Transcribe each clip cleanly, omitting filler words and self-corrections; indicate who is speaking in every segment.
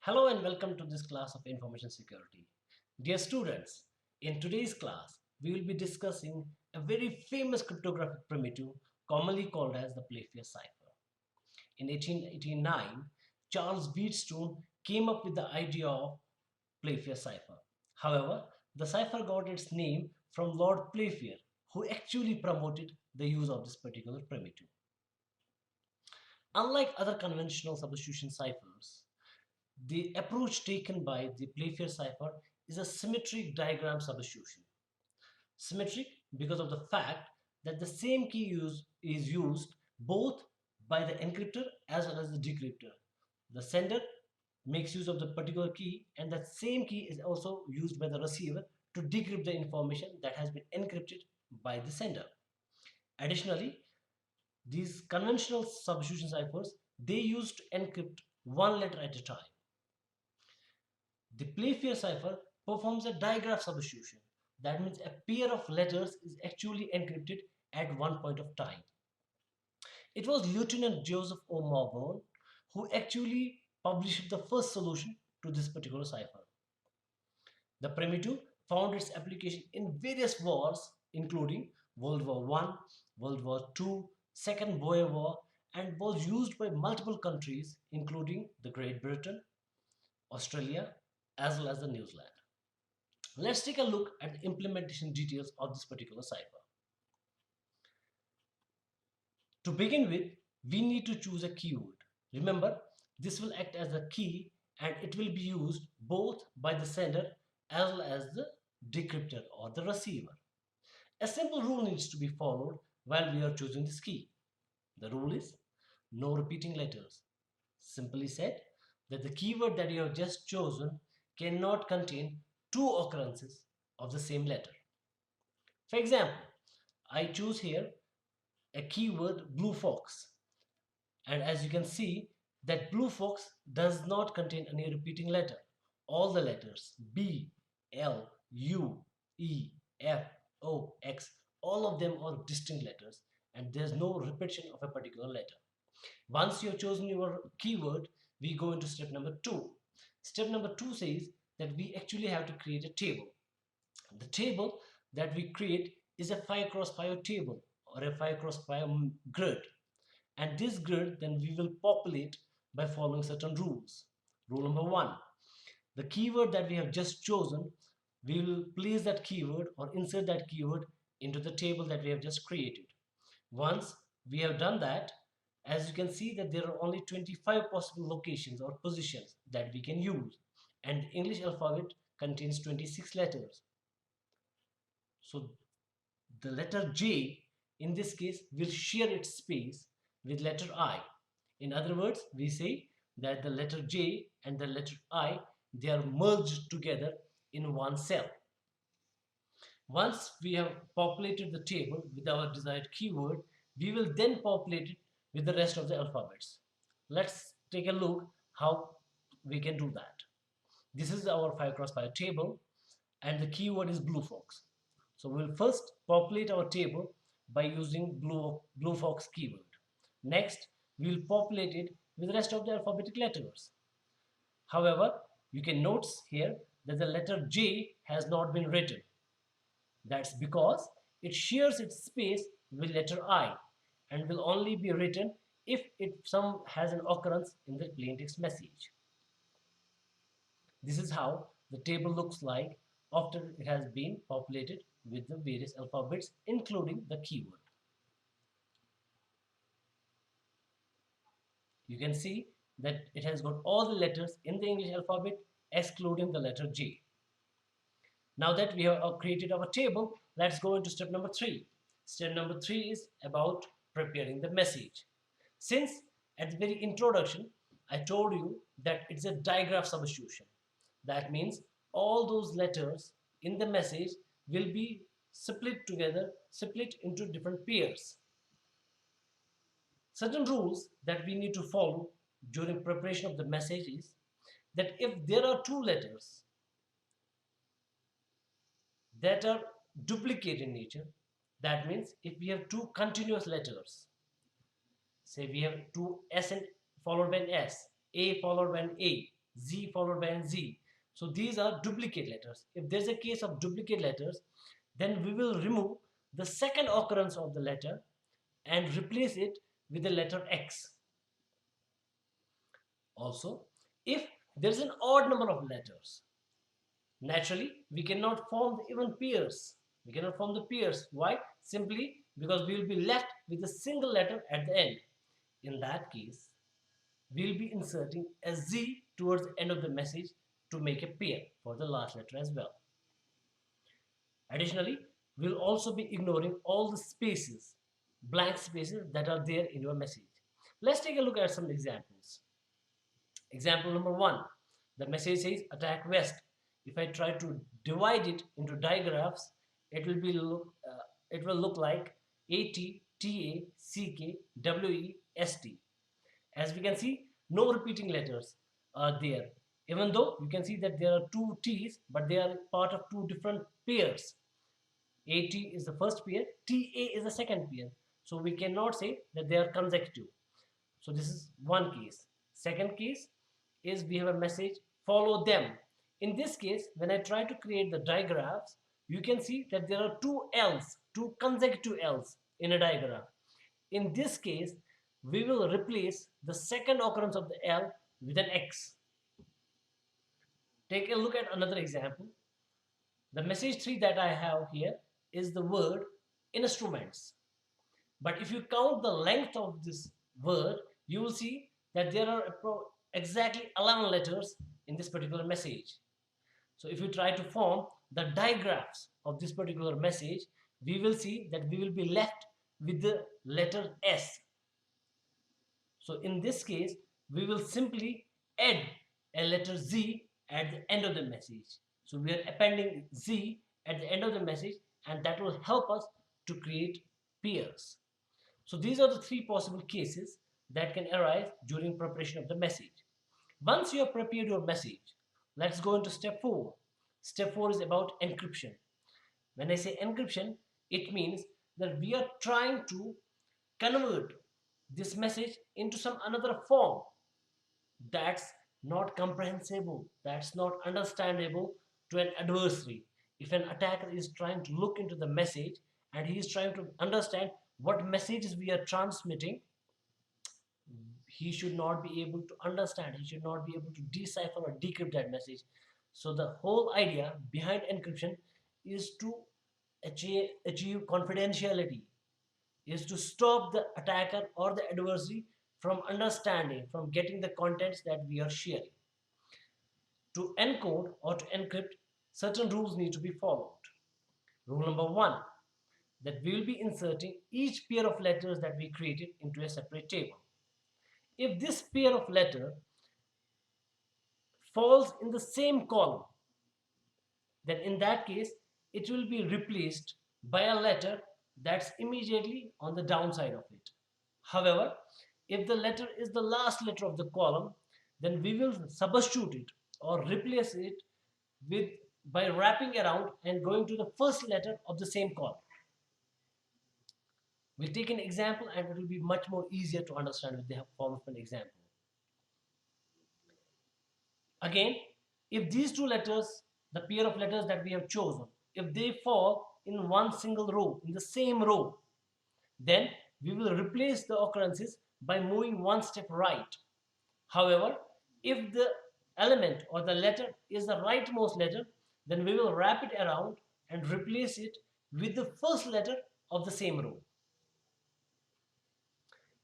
Speaker 1: Hello and welcome to this class of information security. Dear students, in today's class, we will be discussing a very famous cryptographic primitive commonly called as the Playfair cipher. In 1889, Charles Wheatstone came up with the idea of Playfair cipher. However, the cipher got its name from Lord Playfair, who actually promoted the use of this particular primitive. Unlike other conventional substitution ciphers, the approach taken by the Playfair cipher is a symmetric diagram substitution. Symmetric because of the fact that the same key is used both by the encryptor as well as the decryptor. The sender makes use of the particular key, and that same key is also used by the receiver to decrypt the information that has been encrypted by the sender. Additionally, these conventional substitution ciphers they use to encrypt one letter at a time. The Playfair cipher performs a digraph substitution. That means a pair of letters is actually encrypted at one point of time. It was Lieutenant Joseph O'Mauborne who actually published the first solution to this particular cipher. The primitive found its application in various wars, including World War I, World War II, Second Boer War, and was used by multiple countries, including the Great Britain, Australia, as well as the New Zealand. Let's take a look at the implementation details of this particular cipher. To begin with, we need to choose a keyword. Remember, this will act as a key and it will be used both by the sender as well as the decryptor or the receiver. A simple rule needs to be followed while we are choosing this key. The rule is no repeating letters. Simply said, that the keyword that you have just chosen cannot contain two occurrences of the same letter. For example, I choose here a keyword blue fox, and as you can see that blue fox does not contain any repeating letter. All the letters B, L, U, E, F, O, X, all of them are distinct letters and there's no repetition of a particular letter. Once you have chosen your keyword, we go into step number 2. Step number 2 says that we actually have to create a table. The table that we create is a 5 cross 5 table or a 5 cross 5 grid, and this grid then we will populate by following certain rules. Rule number 1, the keyword that we have just chosen, we will place that keyword or insert that keyword into the table that we have just created. Once we have done that, as you can see that there are only 25 possible locations or positions that we can use, and the English alphabet contains 26 letters. So the letter J in this case will share its space with letter I. In other words, we say that the letter J and the letter I, they are merged together in one cell. Once we have populated the table with our desired keyword, we will then populate it with the rest of the alphabets. Let's take a look how we can do that. This is our 5 cross 5 table and the keyword is blue fox. So we'll first populate our table by using blue fox keyword. Next, we'll populate it with the rest of the alphabetic letters. However, you can notice here that the letter J has not been written. That's because it shares its space with letter I and will only be written if it some has an occurrence in the plain text message. This is how the table looks like after it has been populated with the various alphabets including the keyword. You can see that it has got all the letters in the English alphabet excluding the letter J. Now that we have created our table, let's go into step number 3. Step number 3 is about preparing the message. Since at the very introduction, I told you that it's a digraph substitution. That means all those letters in the message will be split together, split into different pairs. Certain rules that we need to follow during preparation of the message is that if there are two letters that are duplicate in nature, that means if we have two continuous letters, say we have two S and followed by an S, A followed by an A, Z followed by an Z. So these are duplicate letters. If there's a case of duplicate letters, then we will remove the second occurrence of the letter and replace it with the letter X. Also, if there's an odd number of letters, naturally we cannot form the even pairs. We cannot form the pairs. Why? Simply because we will be left with a single letter at the end. In that case, we'll be inserting a Z towards the end of the message to make a pair for the last letter as well. Additionally, we'll also be ignoring all the spaces, blank spaces that are there in your message. Let's take a look at some examples. Example number 1, the message says attack west. If I try to divide it into digraphs, it will look like ATTACKWEST. As we can see, no repeating letters are there. Even though you can see that there are two T's, but they are part of two different pairs. AT is the first pair, TA is the second pair. So we cannot say that they are consecutive. So this is one case. Second case is we have a message follow them. In this case, when I try to create the digraphs, you can see that there are two L's, two consecutive L's in a diagram. In this case, we will replace the second occurrence of the L with an X. Take a look at another example. The message 3 that I have here is the word instruments. But if you count the length of this word, you will see that there are exactly 11 letters in this particular message. So if you try to form the digraphs of this particular message, we will see that we will be left with the letter S. So in this case, we will simply add a letter Z at the end of the message. So we are appending Z at the end of the message, and that will help us to create pairs. So these are the three possible cases that can arise during preparation of the message. Once you have prepared your message, let's go into step 4. Step 4 is about encryption. When I say encryption, it means that we are trying to convert this message into some another form that's not comprehensible, that's not understandable to an adversary. If an attacker is trying to look into the message and he is trying to understand what messages we are transmitting, he should not be able to understand, he should not be able to decipher or decrypt that message. So the whole idea behind encryption is to achieve confidentiality, is to stop the attacker or the adversary from understanding, from getting the contents that we are sharing. To encode or to encrypt, certain rules need to be followed. Rule number 1, that we will be inserting each pair of letters that we created into a separate table. If this pair of letter falls in the same column, then in that case, it will be replaced by a letter that's immediately on the downside of it. However, if the letter is the last letter of the column, then we will substitute it or replace it with by wrapping around and going to the first letter of the same column. We'll take an example and it will be much more easier to understand with the form of an example. Again, if these two letters, the pair of letters that we have chosen, if they fall in one single row, in the same row, then we will replace the occurrences by moving one step right. However, if the element or the letter is the rightmost letter, then we will wrap it around and replace it with the first letter of the same row.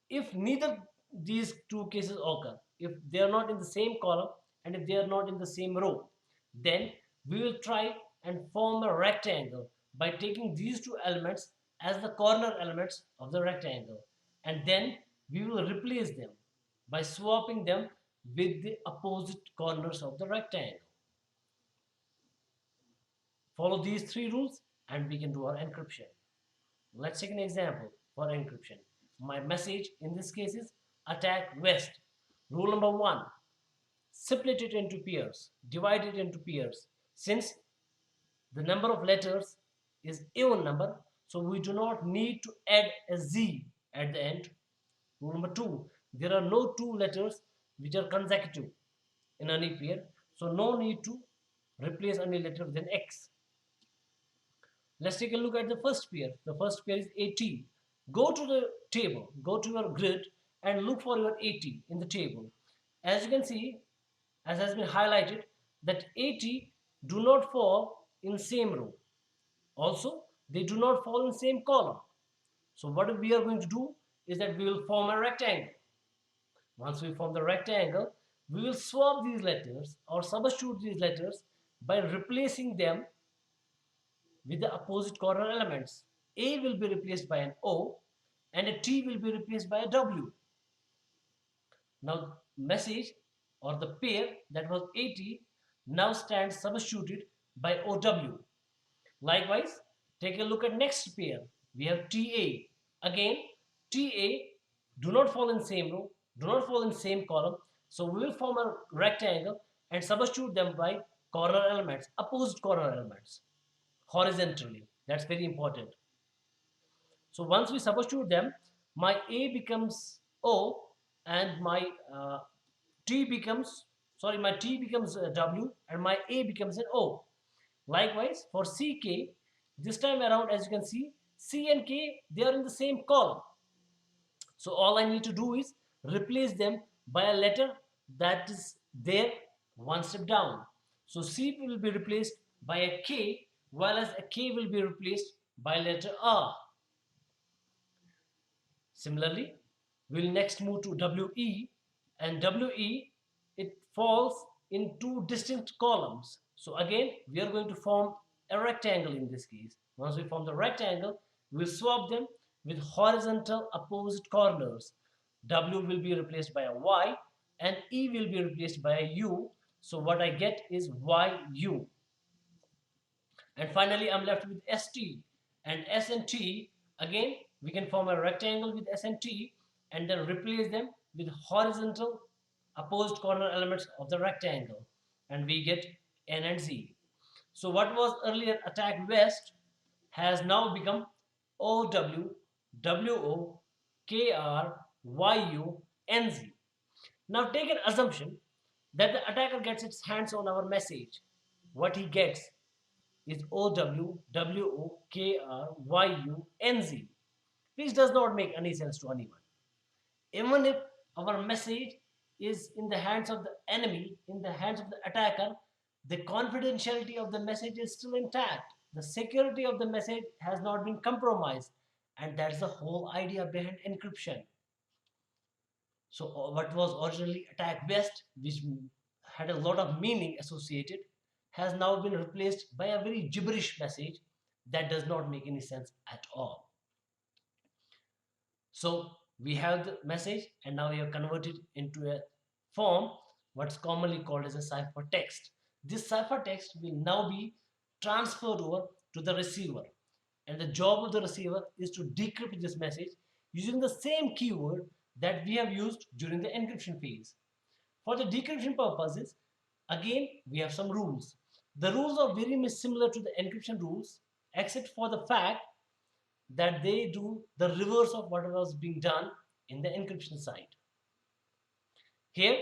Speaker 1: If neither these two cases occur, if they are not in the same column and if they are not in the same row, then we will try and form a rectangle by taking these two elements as the corner elements of the rectangle, and then we will replace them by swapping them with the opposite corners of the rectangle. Follow these three rules and we can do our encryption. Let's take an example for encryption. My message in this case is attack west. Rule number 1, split it into pairs, divide it into pairs. Since the number of letters is even number, so we do not need to add a Z at the end. Rule number 2, there are no two letters which are consecutive in any pair. So no need to replace any letter with an X. Let's take a look at the first pair. The first pair is AT. Go to the table, go to your grid and look for your AT in the table. As you can see, as has been highlighted, that AT do not fall in same row. Also, they do not fall in same column. So what we are going to do is that we will form a rectangle. Once we form the rectangle, we will swap these letters or substitute these letters by replacing them with the opposite corner elements. A will be replaced by an O and a T will be replaced by a W. Now message or the pair that was AT now stands substituted by OW. Likewise, take a look at next pair. We have TA. Again, TA do not fall in same row, do not fall in same column. So we will form a rectangle and substitute them by corner elements, opposite corner elements, horizontally. That's very important. So once we substitute them, my A becomes O and my T becomes, sorry, my T becomes W and my A becomes an O. Likewise, for CK, this time around, as you can see, C and K, they are in the same column. So all I need to do is replace them by a letter that is there one step down. So C will be replaced by a K, while as a K will be replaced by letter R. Similarly, we'll next move to WE, and WE, it falls in two distinct columns. So again, we are going to form a rectangle in this case. Once we form the rectangle, we'll swap them with horizontal opposite corners. W will be replaced by a Y and E will be replaced by a U. So what I get is YU. And finally, I'm left with ST. And S and T, again, we can form a rectangle with S and T and then replace them with horizontal opposite corner elements of the rectangle. And we get N and Z. So what was earlier attack west has now become OW, WO, KR, YU, NZ. Now take an assumption that the attacker gets its hands on our message. What he gets is OW, WO, KR, YU, NZ, which does not make any sense to anyone. Even if our message is in the hands of the enemy, in the hands of the attacker, the confidentiality of the message is still intact. The security of the message has not been compromised, and that's the whole idea behind encryption. So what was originally attack west, which had a lot of meaning associated, has now been replaced by a very gibberish message that does not make any sense at all. So we have the message and now we have converted into a form what's commonly called as a ciphertext. This ciphertext will now be transferred over to the receiver, and the job of the receiver is to decrypt this message using the same keyword that we have used during the encryption phase. For the decryption purposes, again we have some rules. The rules are very much similar to the encryption rules, except for the fact that they do the reverse of what was being done in the encryption side. Here,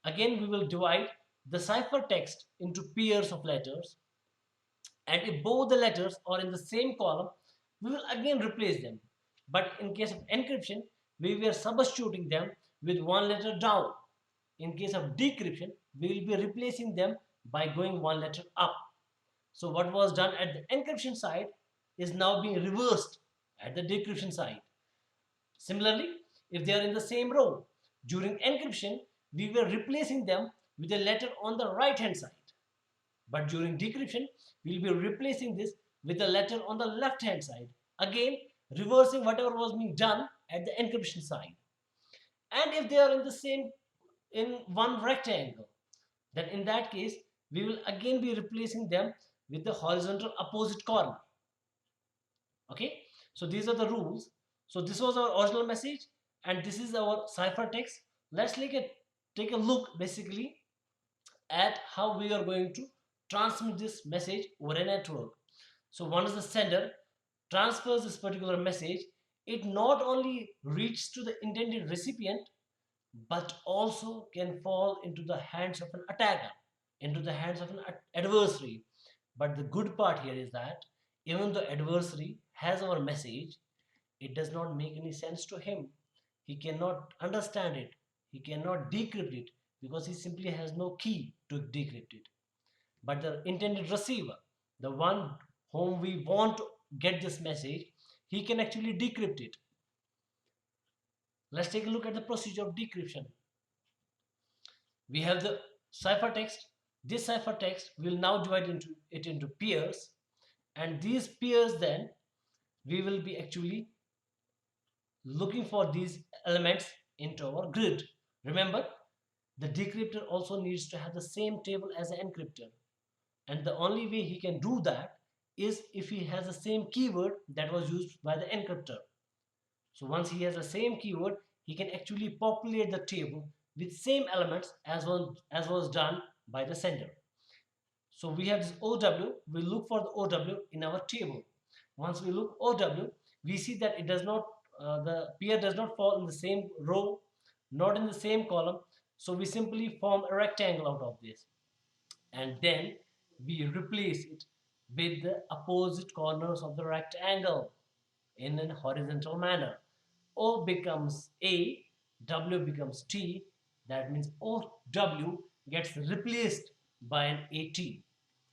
Speaker 1: again, we will divide the ciphertext into pairs of letters, and if both the letters are in the same column, we will again replace them. But in case of encryption, we were substituting them with one letter down. In case of decryption, we will be replacing them by going one letter up. So what was done at the encryption side is now being reversed at the decryption side. Similarly, if they are in the same row, during encryption, we were replacing them with a letter on the right hand side. But during decryption, we will be replacing this with a letter on the left hand side. Again, reversing whatever was being done at the encryption side. And if they are in the same, in one rectangle, then in that case, we will again be replacing them with the horizontal opposite corner. Okay, so these are the rules. So this was our original message and this is our ciphertext. Let's take a look basically at how we are going to transmit this message over a network. So once the sender transfers this particular message, it not only reaches to the intended recipient, but also can fall into the hands of an attacker, into the hands of an adversary. But the good part here is that even the adversary has our message, it does not make any sense to him. He cannot understand it. He cannot decrypt it because he simply has no key to decrypt it. But the intended receiver, the one whom we want to get this message, he can actually decrypt it. Let's take a look at the procedure of decryption. We have the ciphertext. This ciphertext will now divide it into pairs, and these pairs then we will be actually looking for these elements into our grid. Remember, the decryptor also needs to have the same table as the encryptor, and the only way he can do that is if he has the same keyword that was used by the encryptor. So once he has the same keyword, he can actually populate the table with same elements as was done by the sender. So we have this OW, we look for the OW in our table. Once we look OW, we see that it does not, the pair does not fall in the same row, not in the same column. So we simply form a rectangle out of this. And then we replace it with the opposite corners of the rectangle in a horizontal manner. O becomes A, W becomes T. That means OW gets replaced by an AT.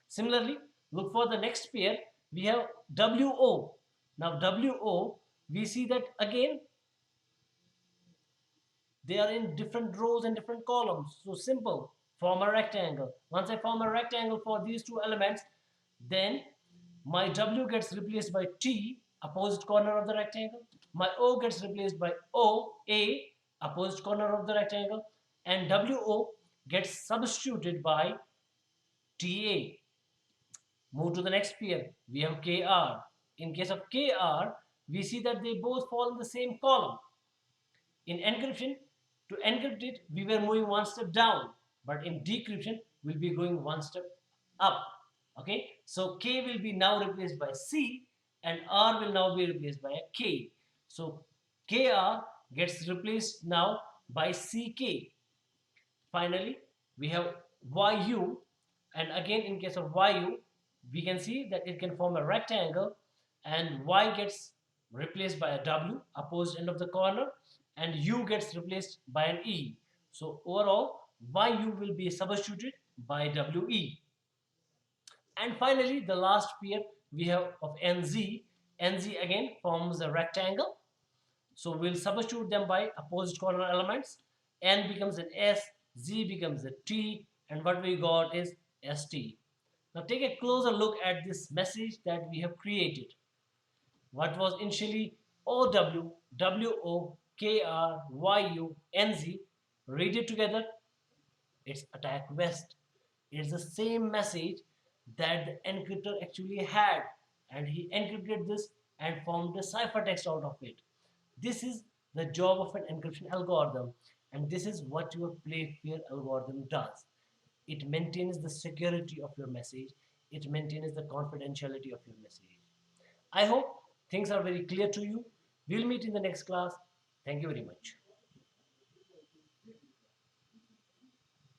Speaker 1: Similarly, look for the next pair. We have WO. Now WO, we see that again they are in different rows and different columns. So simple, form a rectangle. Once I form a rectangle for these two elements, then my W gets replaced by T, opposite corner of the rectangle. My O gets replaced by O, A, opposite corner of the rectangle. And WO gets substituted by TA. Move to the next pair. We have KR. In case of KR, we see that they both fall in the same column. In encryption, to encrypt it, we were moving one step down, but in decryption, we'll be going one step up. Okay, so K will be now replaced by C, and R will now be replaced by a K. So KR gets replaced now by CK. Finally, we have YU, and again in case of YU, we can see that it can form a rectangle, and Y gets replaced by a W, opposite end of the corner, and U gets replaced by an E. So overall, YU will be substituted by WE. And finally, the last pair we have of NZ. NZ again forms a rectangle. So we'll substitute them by opposite corner elements. N becomes an S, Z becomes a T, and what we got is ST. Now take a closer look at this message that we have created. What was initially OW, WO, KR, YU, NZ, read it together, it's attack west. It's the same message that the encryptor actually had, and he encrypted this and formed a ciphertext out of it. This is the job of an encryption algorithm, and this is what your play fair algorithm does. It maintains the security of your message, it maintains the confidentiality of your message. I hope things are very clear to you. We'll meet in the next class. Thank you very much.